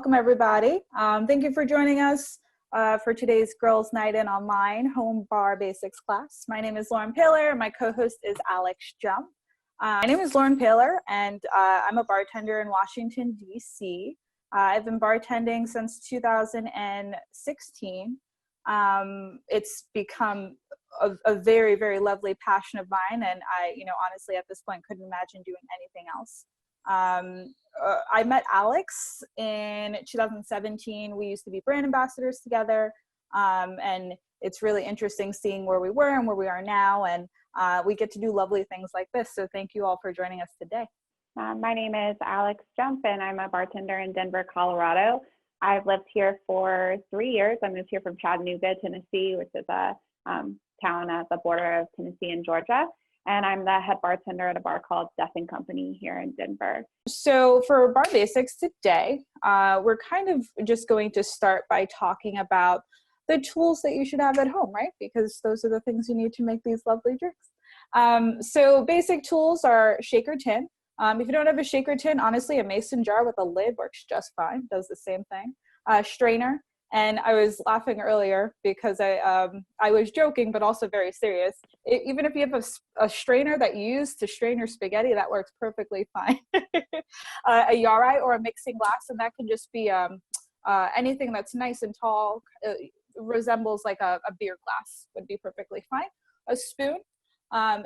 Welcome everybody. Thank you for joining us for today's Girls Night In Online Home Bar Basics class. My name is Lauren Paylor. My co-host is Alex Jump. My name is Lauren Paylor, and I'm a bartender in Washington, D.C. I've been bartending since 2016. It's become a very, very lovely passion of mine, and I, honestly at this point couldn't imagine doing anything else. I met Alex in 2017. We used to be brand ambassadors together, and it's really interesting seeing where we were and where we are now, and we get to do lovely things like this. So thank you all for joining us today. My name is Alex Jump, and I'm a bartender in Denver, Colorado. I've lived here for 3 years. I moved here from Chattanooga, Tennessee, which is a town at the border of Tennessee and Georgia. And I'm the head bartender at a bar called Death and Company here in Denver. So for Bar Basics today, we're kind of just going to start by talking about the tools that you should have at home, right? Because those are the things you need to make these lovely drinks. So basic tools are shaker tin. If you don't have a shaker tin, honestly, a mason jar with a lid works just fine, does the same thing. Strainer. And I was laughing earlier because I was joking, but also very serious. Even if you have a strainer that you use to strain your spaghetti, that works perfectly fine. A yarai or a mixing glass, and that can just be anything that's nice and tall, resembles like a beer glass, would be perfectly fine. A spoon,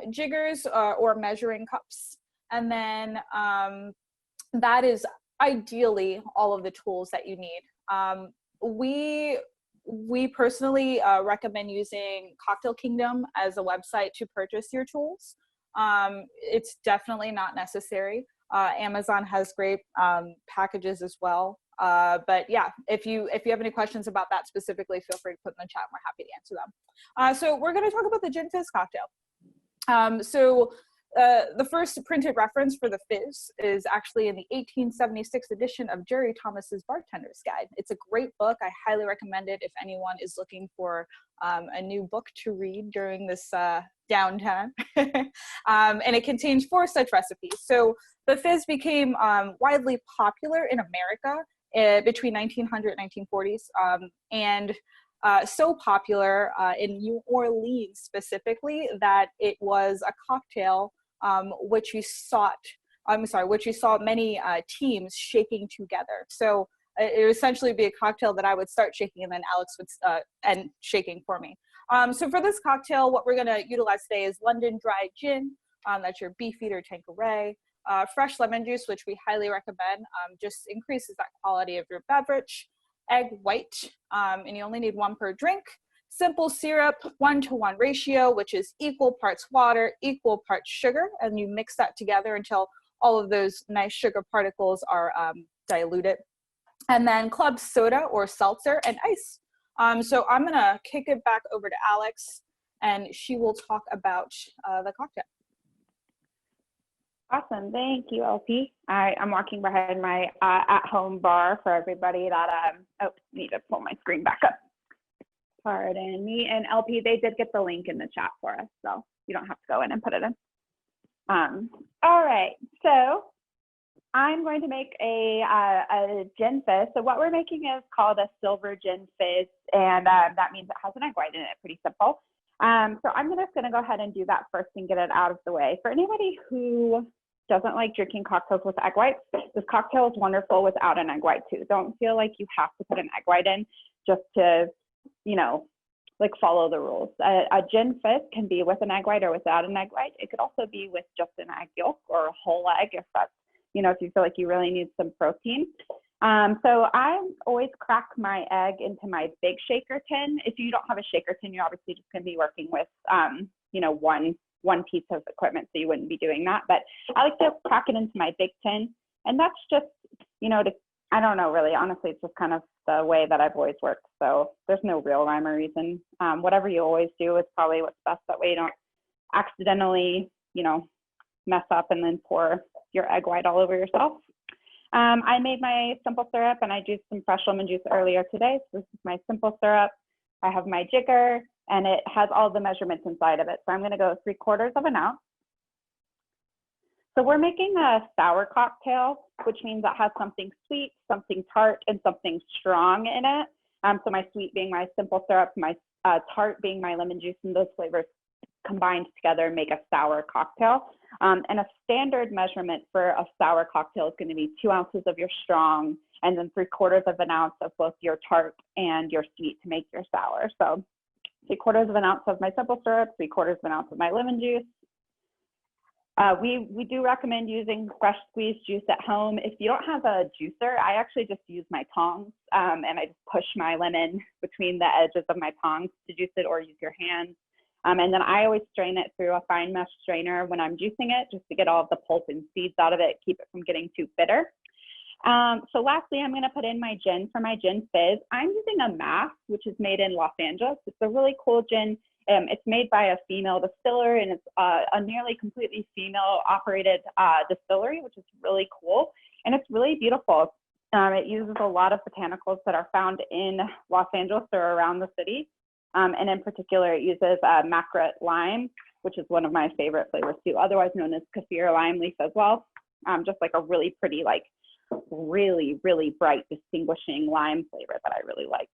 jiggers or measuring cups, and then that is ideally all of the tools that you need. We personally recommend using Cocktail Kingdom as a website to purchase your tools. It's definitely not necessary. Amazon has great packages as well. But yeah, if you have any questions about that specifically, feel free to put in the chat. We're happy to answer them. So we're going to talk about the Gin Fizz cocktail. The first printed reference for the Fizz is actually in the 1876 edition of Jerry Thomas's Bartender's Guide. It's a great book. I highly recommend it if anyone is looking for a new book to read during this downtime. And it contains 4 such recipes. So the Fizz became widely popular in America between 1900 and 1940s, and so popular in New Orleans specifically that it was a cocktail which you saw many teams shaking together. So it would essentially be a cocktail that I would start shaking, and then Alex would end shaking for me. So for this cocktail, what we're going to utilize today is London dry gin. That's your Beefeater Tanqueray. Fresh lemon juice, which we highly recommend, just increases that quality of your beverage. Egg white, and you only need 1 per drink. Simple syrup, 1-to-1 ratio, which is equal parts water, equal parts sugar, and you mix that together until all of those nice sugar particles are diluted. And then club soda or seltzer and ice. So I'm gonna kick it back over to Alex, and she will talk about the cocktail. Awesome, thank you, LP. I'm walking behind my at-home bar for everybody that, need to pull my screen back up. Pardon me, and LP, they did get the link in the chat for us, so you don't have to go in and put it in. All right, so I'm going to make a Gin Fizz. So what we're making is called a silver Gin Fizz, and that means it has an egg white in it, pretty simple. So I'm just gonna go ahead and do that first and get it out of the way. For anybody who doesn't like drinking cocktails with egg whites, this cocktail is wonderful without an egg white too. Don't feel like you have to put an egg white in just to, follow the rules. A Gin Fizz can be with an egg white or without an egg white. It could also be with just an egg yolk or a whole egg if that's, if you feel like you really need some protein. So I always crack my egg into my big shaker tin. If you don't have a shaker tin, you're obviously just going to be working with, one piece of equipment, so you wouldn't be doing that. But I like to crack it into my big tin, and that's just, I don't know, really, honestly, it's just kind of the way that I've always worked. So there's no real rhyme or reason. Whatever you always do is probably what's best. That way you don't accidentally, mess up and then pour your egg white all over yourself. I made my simple syrup, and I used some fresh lemon juice earlier today. So this is my simple syrup. I have my jigger, and it has all the measurements inside of it. So I'm going to go 3/4 of an ounce. So we're making a sour cocktail, which means it has something sweet, something tart, and something strong in it. So my sweet being my simple syrup, my tart being my lemon juice, and those flavors combined together make a sour cocktail. And a standard measurement for a sour cocktail is going to be 2 ounces of your strong, and then 3/4 of an ounce of both your tart and your sweet to make your sour. So 3/4 of an ounce of my simple syrup, 3/4 of an ounce of my lemon juice. We do recommend using fresh squeezed juice at home. If you don't have a juicer, I actually just use my tongs, and I just push my lemon between the edges of my tongs to juice it, or use your hands. And then I always strain it through a fine mesh strainer when I'm juicing it, just to get all of the pulp and seeds out of it, keep it from getting too bitter. So lastly, I'm going to put in my gin for my Gin Fizz. I'm using a mass, which is made in Los Angeles. It's a really cool gin. It's made by a female distiller, and it's a nearly completely female-operated distillery, which is really cool. And it's really beautiful. It uses a lot of botanicals that are found in Los Angeles or around the city. And in particular, it uses macrot lime, which is one of my favorite flavors too, otherwise known as kaffir lime leaf as well. Just like a really pretty, like really, really bright, distinguishing lime flavor that I really like.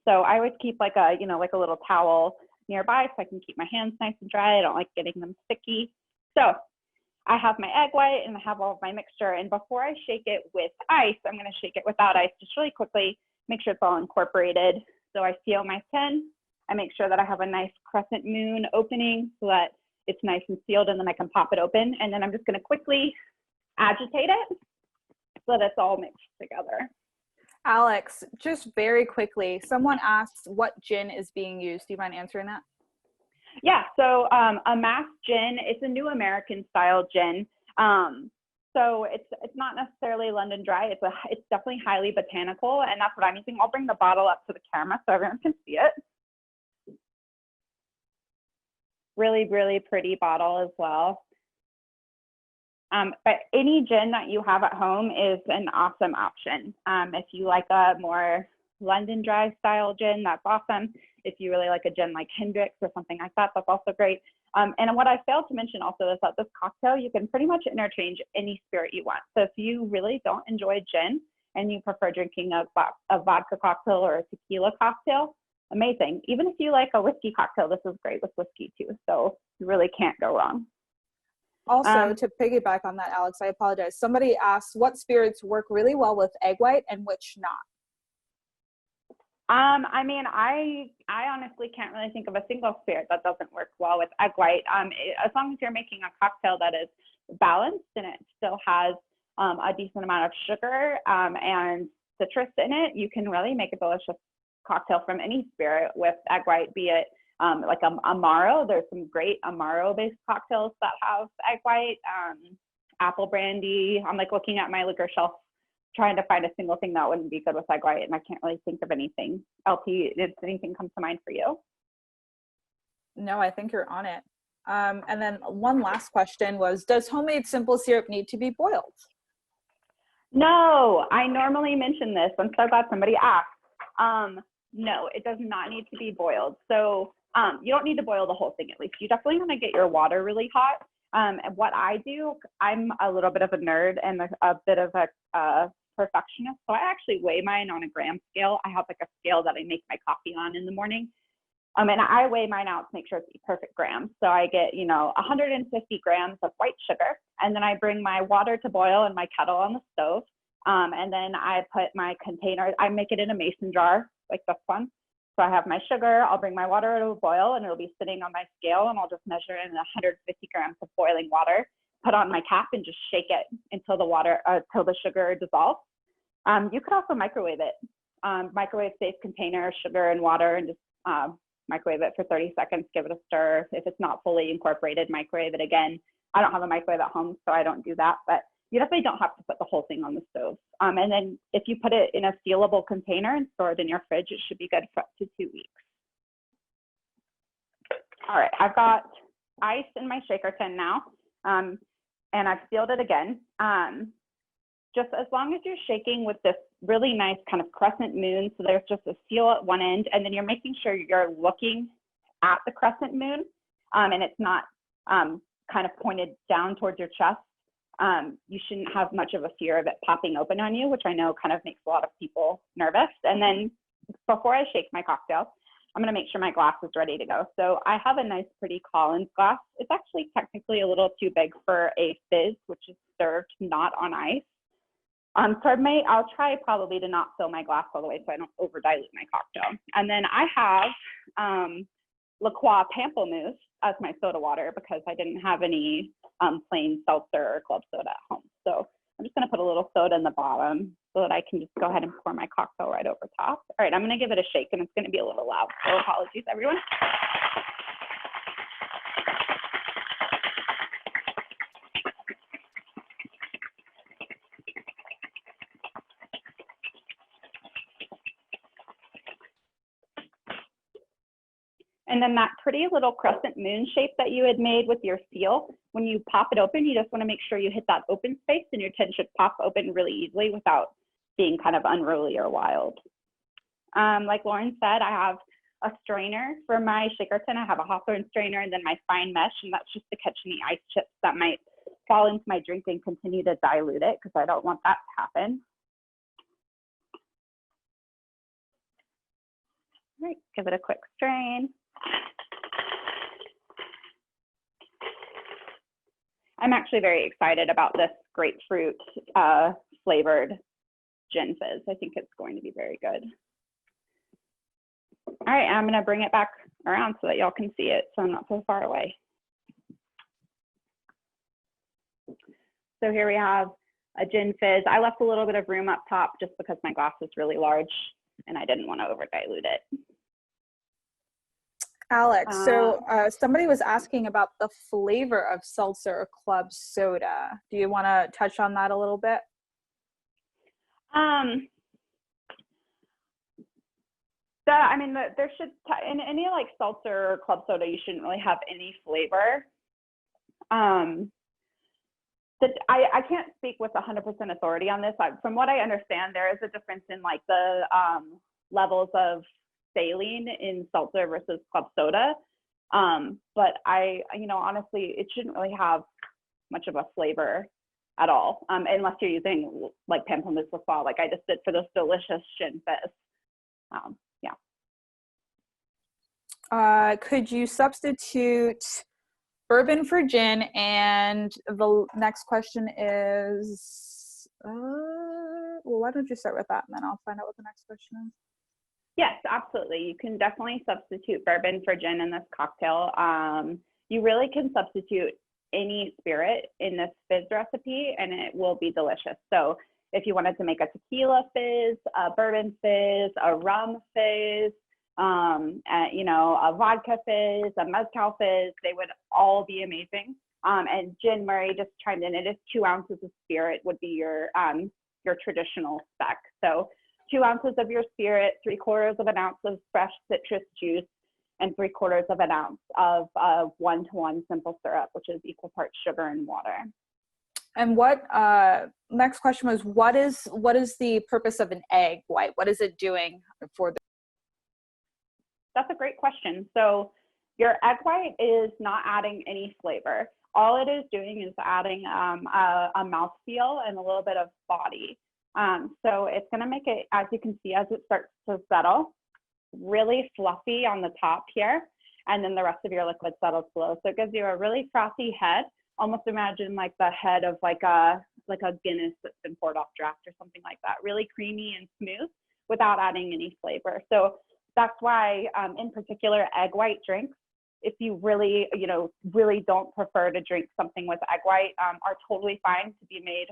So I always keep like a, like a little towel nearby so I can keep my hands nice and dry. I don't like getting them sticky. So I have my egg white and I have all of my mixture. And before I shake it with ice, I'm going to shake it without ice just really quickly, make sure it's all incorporated. So I seal my tin. I make sure that I have a nice crescent moon opening so that it's nice and sealed, and then I can pop it open. And then I'm just going to quickly agitate it so that it's all mixed together. Alex, just very quickly, someone asks what gin is being used. Do you mind answering that? Yeah, so a mass gin, it's a new American style gin. So it's not necessarily London Dry. It's definitely highly botanical, and that's what I'm using. I'll bring the bottle up to the camera so everyone can see it. Really, really pretty bottle as well. But any gin that you have at home is an awesome option. If you like a more London Dry style gin, that's awesome. If you really like a gin like Hendrick's or something like that, that's also great. And what I failed to mention also is that this cocktail, you can pretty much interchange any spirit you want. So if you really don't enjoy gin and you prefer drinking a vodka cocktail or a tequila cocktail, amazing. Even if you like a whiskey cocktail, this is great with whiskey too. So you really can't go wrong. Also, to piggyback on that, Alex, I apologize. Somebody asked what spirits work really well with egg white and which not. I mean, I honestly can't really think of a single spirit that doesn't work well with egg white. As long as you're making a cocktail that is balanced and it still has a decent amount of sugar and citrus in it, you can really make a delicious cocktail from any spirit with egg white, be it like Amaro. There's some great Amaro-based cocktails that have egg white, apple brandy. I'm like looking at my liquor shelf trying to find a single thing that wouldn't be good with egg white, and I can't really think of anything. LP, did anything come to mind for you? No, I think you're on it. And then one last question was, does homemade simple syrup need to be boiled? No, I normally mention this. I'm so glad somebody asked. No, it does not need to be boiled. So you don't need to boil the whole thing at least. You definitely want to get your water really hot. And what I do, I'm a little bit of a nerd and a bit of a perfectionist. So I actually weigh mine on a gram scale. I have like a scale that I make my coffee on in the morning. And I weigh mine out to make sure it's the perfect grams. So I get, 150 grams of white sugar, and then I bring my water to boil in my kettle on the stove. And then I put my container, I make it in a mason jar like this one. So I have my sugar, I'll bring my water to a boil, and it'll be sitting on my scale, and I'll just measure in 150 grams of boiling water, put on my cap, and just shake it until the sugar dissolves. You could also microwave it. Microwave safe container, sugar and water, and just microwave it for 30 seconds, give it a stir. If it's not fully incorporated, microwave it again. I don't have a microwave at home, so I don't do that, but you definitely don't have to put the whole thing on the stove. And then if you put it in a sealable container and store it in your fridge, it should be good for up to 2 weeks. All right, I've got ice in my shaker tin now, and I've sealed it again. Just as long as you're shaking with this really nice kind of crescent moon, so there's just a seal at one end, and then you're making sure you're looking at the crescent moon, and it's not kind of pointed down towards your chest, you shouldn't have much of a fear of it popping open on you, which I know kind of makes a lot of people nervous. And then before I shake my cocktail, I'm going to make sure my glass is ready to go. So I have a nice, pretty Collins glass. It's actually technically a little too big for a fizz, which is served not on ice. So I'll try probably to not fill my glass all the way so I don't over dilute my cocktail. And then I have La Croix Pamplemousse as my soda water because I didn't have any plain seltzer or club soda at home. So I'm just going to put a little soda in the bottom so that I can just go ahead and pour my cocktail right over top. All right, I'm going to give it a shake, and it's going to be a little loud, so apologies, everyone. And then that pretty little crescent moon shape that you had made with your seal, when you pop it open, you just want to make sure you hit that open space, and your tin should pop open really easily without being kind of unruly or wild. Like Lauren said, I have a strainer for my shaker tin. I have a Hawthorne strainer and then my fine mesh, and that's just to catch any ice chips that might fall into my drink and continue to dilute it because I don't want that to happen. All right, give it a quick strain. I'm actually very excited about this grapefruit flavored Gin Fizz. I think it's going to be very good. All right, I'm gonna bring it back around so that y'all can see it so I'm not so far away. So here we have a Gin Fizz. I left a little bit of room up top just because my glass is really large and I didn't want to over dilute it. Alex, so somebody was asking about the flavor of seltzer or club soda. Do you want to touch on that a little bit? I mean, there should, in any like seltzer or club soda, you shouldn't really have any flavor. I can't speak with 100% authority on this. From what I understand, there is a difference in like the levels of saline in seltzer versus club soda. But honestly, it shouldn't really have much of a flavor at all, unless you're using like Pamplemousse La Croix, like I just did for this delicious Gin Fizz. Could you substitute bourbon for gin? And the next question is, well, why don't you start with that and then I'll find out what the next question is. Yes, absolutely. You can definitely substitute bourbon for gin in this cocktail. You really can substitute any spirit in this fizz recipe and it will be delicious. So if you wanted to make a tequila fizz, a bourbon fizz, a rum fizz, a vodka fizz, a mezcal fizz, they would all be amazing. And Jen Murray just chimed in, it is 2 ounces of spirit would be your traditional spec. So 2 ounces of your spirit, 3/4 of an ounce of fresh citrus juice, and 3/4 of an ounce of 1-to-1 simple syrup, which is equal parts sugar and water. And what next question was, what is the purpose of an egg white? What is it doing for the? That's a great question. So your egg white is not adding any flavor. All it is doing is adding a mouthfeel and a little bit of body. So it's going to make it, as you can see, as it starts to settle, really fluffy on the top here, and then the rest of your liquid settles below. So it gives you a really frothy head. Almost imagine like the head of like a Guinness that's been poured off draft or something like that. Really creamy and smooth without adding any flavor. So that's why, in particular, egg white drinks, if you really, really don't prefer to drink something with egg white, are totally fine to be made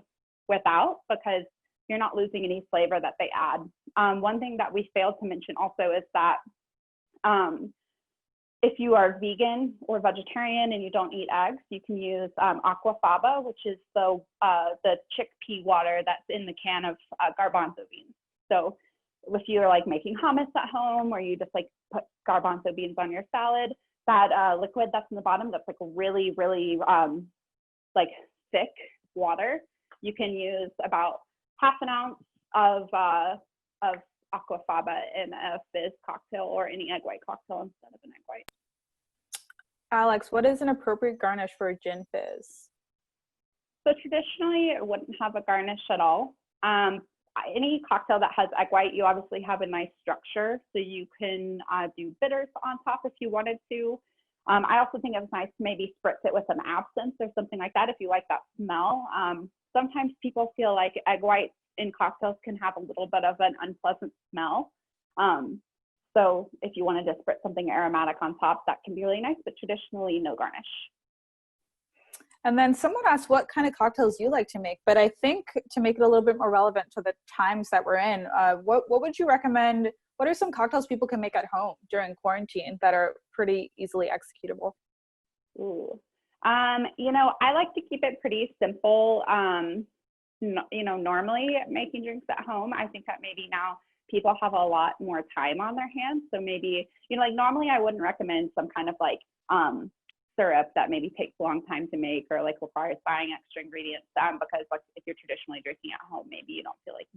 without, because you're not losing any flavor that they add. One thing that we failed to mention also is that if you are vegan or vegetarian and you don't eat eggs, you can use aquafaba, which is the chickpea water that's in the can of garbanzo beans. So if you're like making hummus at home, or you just like put garbanzo beans on your salad, that liquid that's in the bottom, that's like really, really like thick water, you can use about 1/2 ounce of aquafaba in a fizz cocktail or any egg white cocktail instead of an egg white. Alex, what is an appropriate garnish for a gin fizz? So traditionally, it wouldn't have a garnish at all. Any cocktail that has egg white, you obviously have a nice structure, so you can do bitters on top if you wanted to. I also think it's nice to maybe spritz it with an absinthe or something like that if you like that smell. Sometimes people feel like egg whites in cocktails can have a little bit of an unpleasant smell. So if you wanted to spritz something aromatic on top, that can be really nice, but traditionally no garnish. And then someone asked what kind of cocktails you like to make, but I think to make it a little bit more relevant to the times that we're in, what would you recommend? What are some cocktails people can make at home during quarantine that are pretty easily executable? Ooh. I like to keep it pretty simple. Normally making drinks at home, I think that maybe now people have a lot more time on their hands. So maybe, like normally I wouldn't recommend some kind of like syrup that maybe takes a long time to make or like requires buying extra ingredients because like if you're traditionally drinking at home, maybe you don't feel like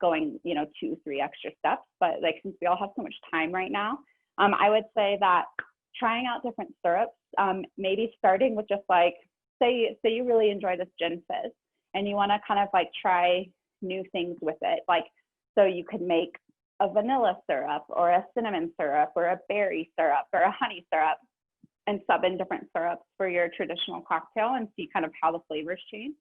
going 2-3 extra steps. But like since we all have so much time right now, I would say that trying out different syrups, maybe starting with just like say you really enjoy this Gin Fizz and you want to kind of like try new things with it, like so you could make a vanilla syrup or a cinnamon syrup or a berry syrup or a honey syrup and sub in different syrups for your traditional cocktail and see kind of how the flavors change.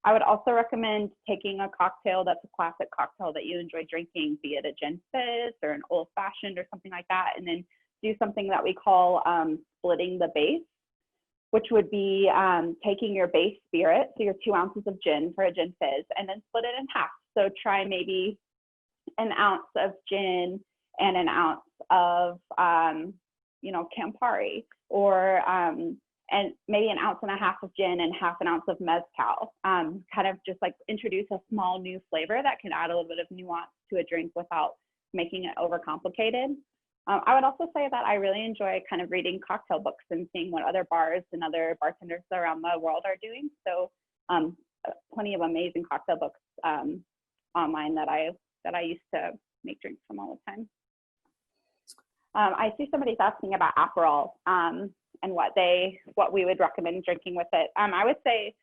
I would also recommend taking a cocktail that's a classic cocktail that you enjoy drinking, be it a Gin Fizz or an old fashioned or something like that, and then do something that we call splitting the base, which would be taking your base spirit, so your 2 ounces of gin for a Gin Fizz, and then split it in half. So try maybe an ounce of gin and an ounce of Campari, or and maybe an ounce and a half of gin and half an ounce of mezcal. Kind of just like introduce a small new flavor that can add a little bit of nuance to a drink without making it overcomplicated. I would also say that I really enjoy kind of reading cocktail books and seeing what other bars and other bartenders around the world are doing. So plenty of amazing cocktail books online that I used to make drinks from all the time. I see somebody's asking about Aperol and what we would recommend drinking with it. I would say,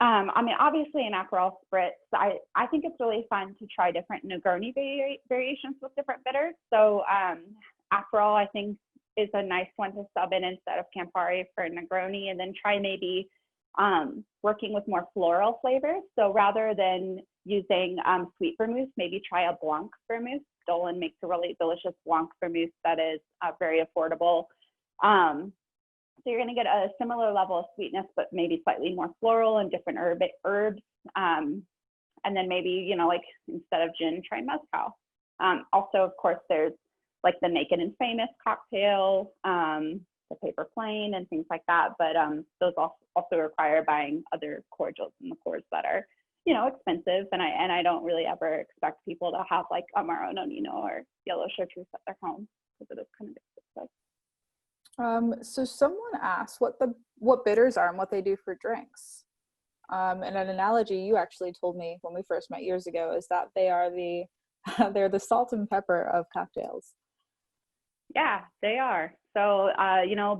obviously an Aperol spritz, I think it's really fun to try different Negroni variations with different bitters. So Aperol, I think, is a nice one to sub in instead of Campari for Negroni, and then try maybe working with more floral flavors. So rather than using sweet vermouth, maybe try a Blanc vermouth. Dolan makes a really delicious Blanc vermouth that is very affordable. So you're going to get a similar level of sweetness, but maybe slightly more floral and different herbs. And then maybe, like instead of gin, try mezcal. Also, of course, there's like the Naked and Famous cocktail, the Paper Plane and things like that. But those also require buying other cordials and liqueurs that are, expensive. And I don't really ever expect people to have like Amaro Nonino or Yellow Chartreuse at their home because it is kind of expensive. So someone asked what bitters are and what they do for drinks. And an analogy you actually told me when we first met years ago is that they are they're the salt and pepper of cocktails. Yeah, they are. So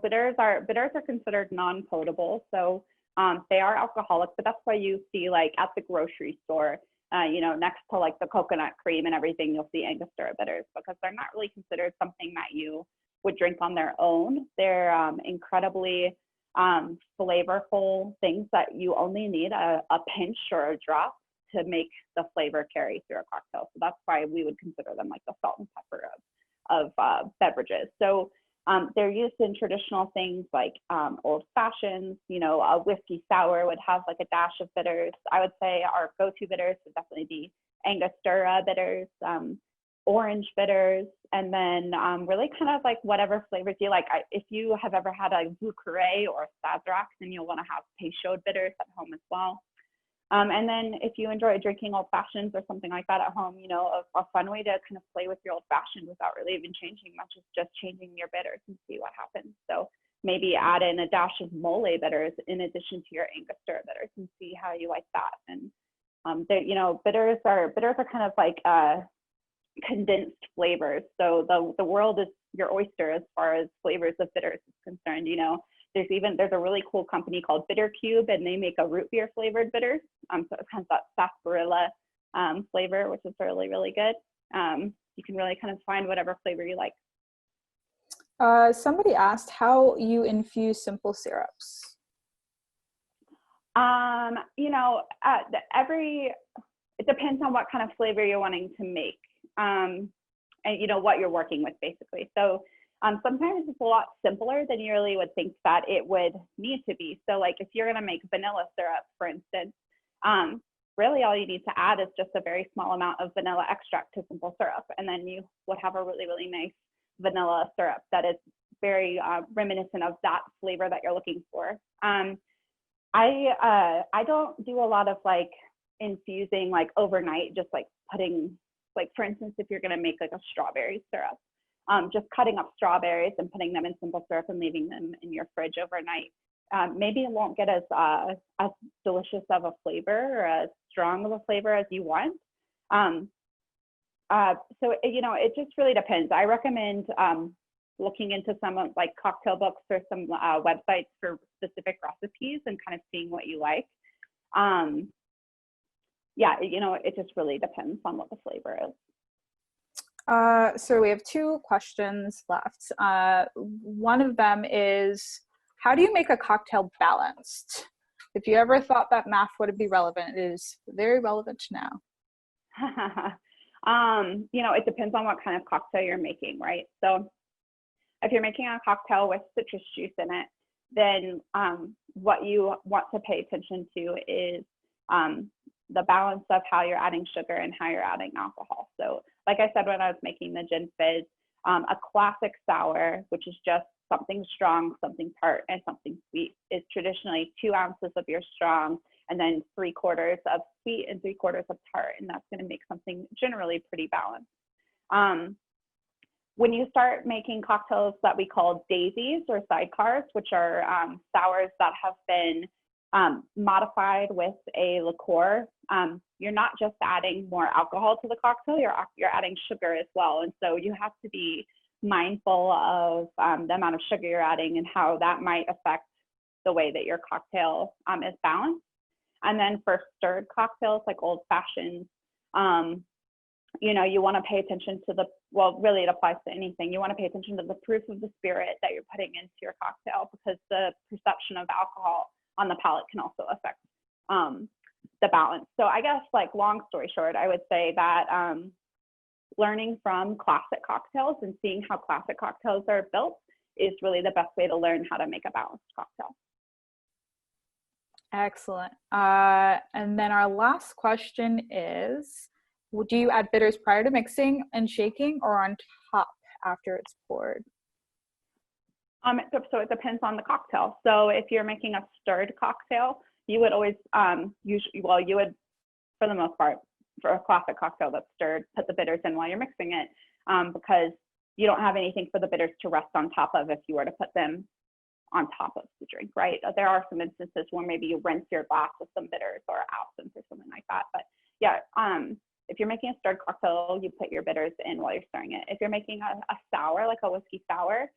bitters are considered non-potable. So they are alcoholic, but that's why you see like at the grocery store, next to like the coconut cream and everything, you'll see Angostura bitters because they're not really considered something that you would drink on their own. They're incredibly flavorful things that you only need a pinch or a drop to make the flavor carry through a cocktail. So that's why we would consider them like the salt and pepper of beverages. So they're used in traditional things like old fashions. A whiskey sour would have like a dash of bitters. I would say our go-to bitters would definitely be Angostura bitters, orange bitters, and then really kind of like whatever flavors you like. If you have ever had a Vieux Carré or a Sazerac, then you'll want to have Peychaud bitters at home as well. And then if you enjoy drinking old fashions or something like that at home, a fun way to kind of play with your old fashioned without really even changing much is just changing your bitters and see what happens. So maybe add in a dash of mole bitters in addition to your Angostura bitters and see how you like that. And bitters are kind of like condensed flavors. So the world is your oyster as far as flavors of bitters is concerned. You know, there's a really cool company called Bitter Cube, and they make a root beer flavored bitters. So it has that sarsaparilla flavor, which is really, really good. You can really kind of find whatever flavor you like. Somebody asked how you infuse simple syrups. You know, it depends on what kind of flavor you're wanting to make, and you know what you're working with basically. So sometimes it's a lot simpler than you really would think that it would need to be. So like if you're gonna make vanilla syrup, for instance, really all you need to add is just a very small amount of vanilla extract to simple syrup, and then you would have a really, really nice vanilla syrup that is very reminiscent of that flavor that you're looking for. I don't do a lot of like infusing like overnight, just like putting, like for instance, if you're gonna make like a strawberry syrup, just cutting up strawberries and putting them in simple syrup and leaving them in your fridge overnight. Maybe it won't get as delicious of a flavor or as strong of a flavor as you want. So you know, it just really depends. I recommend looking into some of like cocktail books or some websites for specific recipes and kind of seeing what you like. Yeah, you know, it just really depends on what the flavor is. So we have two questions left. One of them is, how do you make a cocktail balanced? If you ever thought that math would be relevant, it is very relevant now. You know, it depends on what kind of cocktail you're making, right? So if you're making a cocktail with citrus juice in it, then what you want to pay attention to is the balance of how you're adding sugar and how you're adding alcohol. So like I said, when I was making the Gin Fizz, a classic sour, which is just something strong, something tart, and something sweet, is traditionally 2 ounces of your strong and then 3/4 of sweet and 3/4 of tart. And that's going to make something generally pretty balanced. When you start making cocktails that we call daisies or sidecars, which are sours that have been modified with a liqueur, you're not just adding more alcohol to the cocktail, you're adding sugar as well. And so you have to be mindful of the amount of sugar you're adding and how that might affect the way that your cocktail is balanced. And then for stirred cocktails like old fashions, you know, you want to pay attention to well, really it applies to anything. You want to pay attention to the proof of the spirit that you're putting into your cocktail, because the perception of alcohol on the palate can also affect the balance. So I guess, like, long story short, I would say that learning from classic cocktails and seeing how classic cocktails are built is really the best way to learn how to make a balanced cocktail. Excellent. And then our last question is, do you add bitters prior to mixing and shaking, or on top after it's poured? So it depends on the cocktail. So if you're making a stirred cocktail, you would always you would, for the most part, for a classic cocktail that's stirred, put the bitters in while you're mixing it, because you don't have anything for the bitters to rest on top of if you were to put them on top of the drink, right? There are some instances where maybe you rinse your glass with some bitters or absinthe or something like that. But yeah, if you're making a stirred cocktail, you put your bitters in while you're stirring it. If you're making a sour, like a whiskey sour,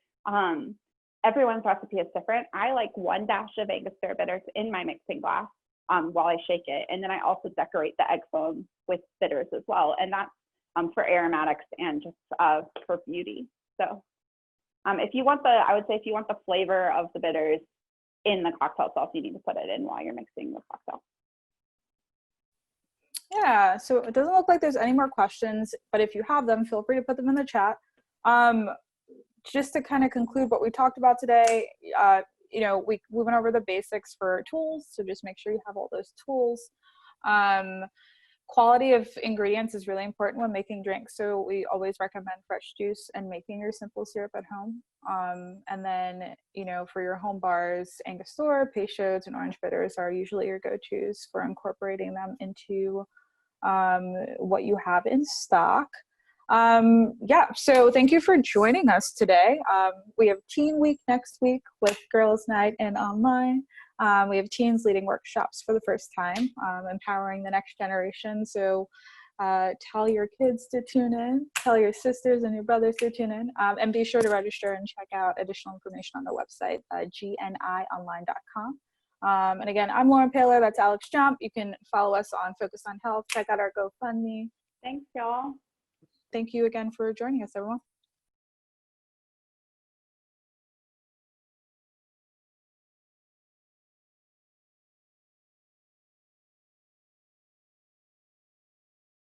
everyone's recipe is different. I like 1 dash of Angostura bitters in my mixing glass while I shake it. And then I also decorate the egg foam with bitters as well. And that's for aromatics and just for beauty. So if you want I would say if you want the flavor of the bitters in the cocktail sauce, you need to put it in while you're mixing the cocktail. Yeah, so it doesn't look like there's any more questions, but if you have them, feel free to put them in the chat. Just to kind of conclude what we talked about today, you know, we went over the basics for tools, so just make sure you have all those tools. Quality of ingredients is really important when making drinks, so we always recommend fresh juice and making your simple syrup at home. And then, you know, for your home bars, Angostura, Peychaud's, and orange bitters are usually your go-tos for incorporating them into what you have in stock. Yeah, so thank you for joining us today. We have Teen Week next week with Girls Night and Online. We have teens leading workshops for the first time, empowering the next generation. So Tell your kids to tune in, tell your sisters and your brothers to tune in, and be sure to register and check out additional information on the website, gniunline.com. And again, I'm Lauren Paylor, that's Alex Jump. You can follow us on Focus on Health, check out our GoFundMe. Thanks, y'all. Thank you again for joining us, everyone.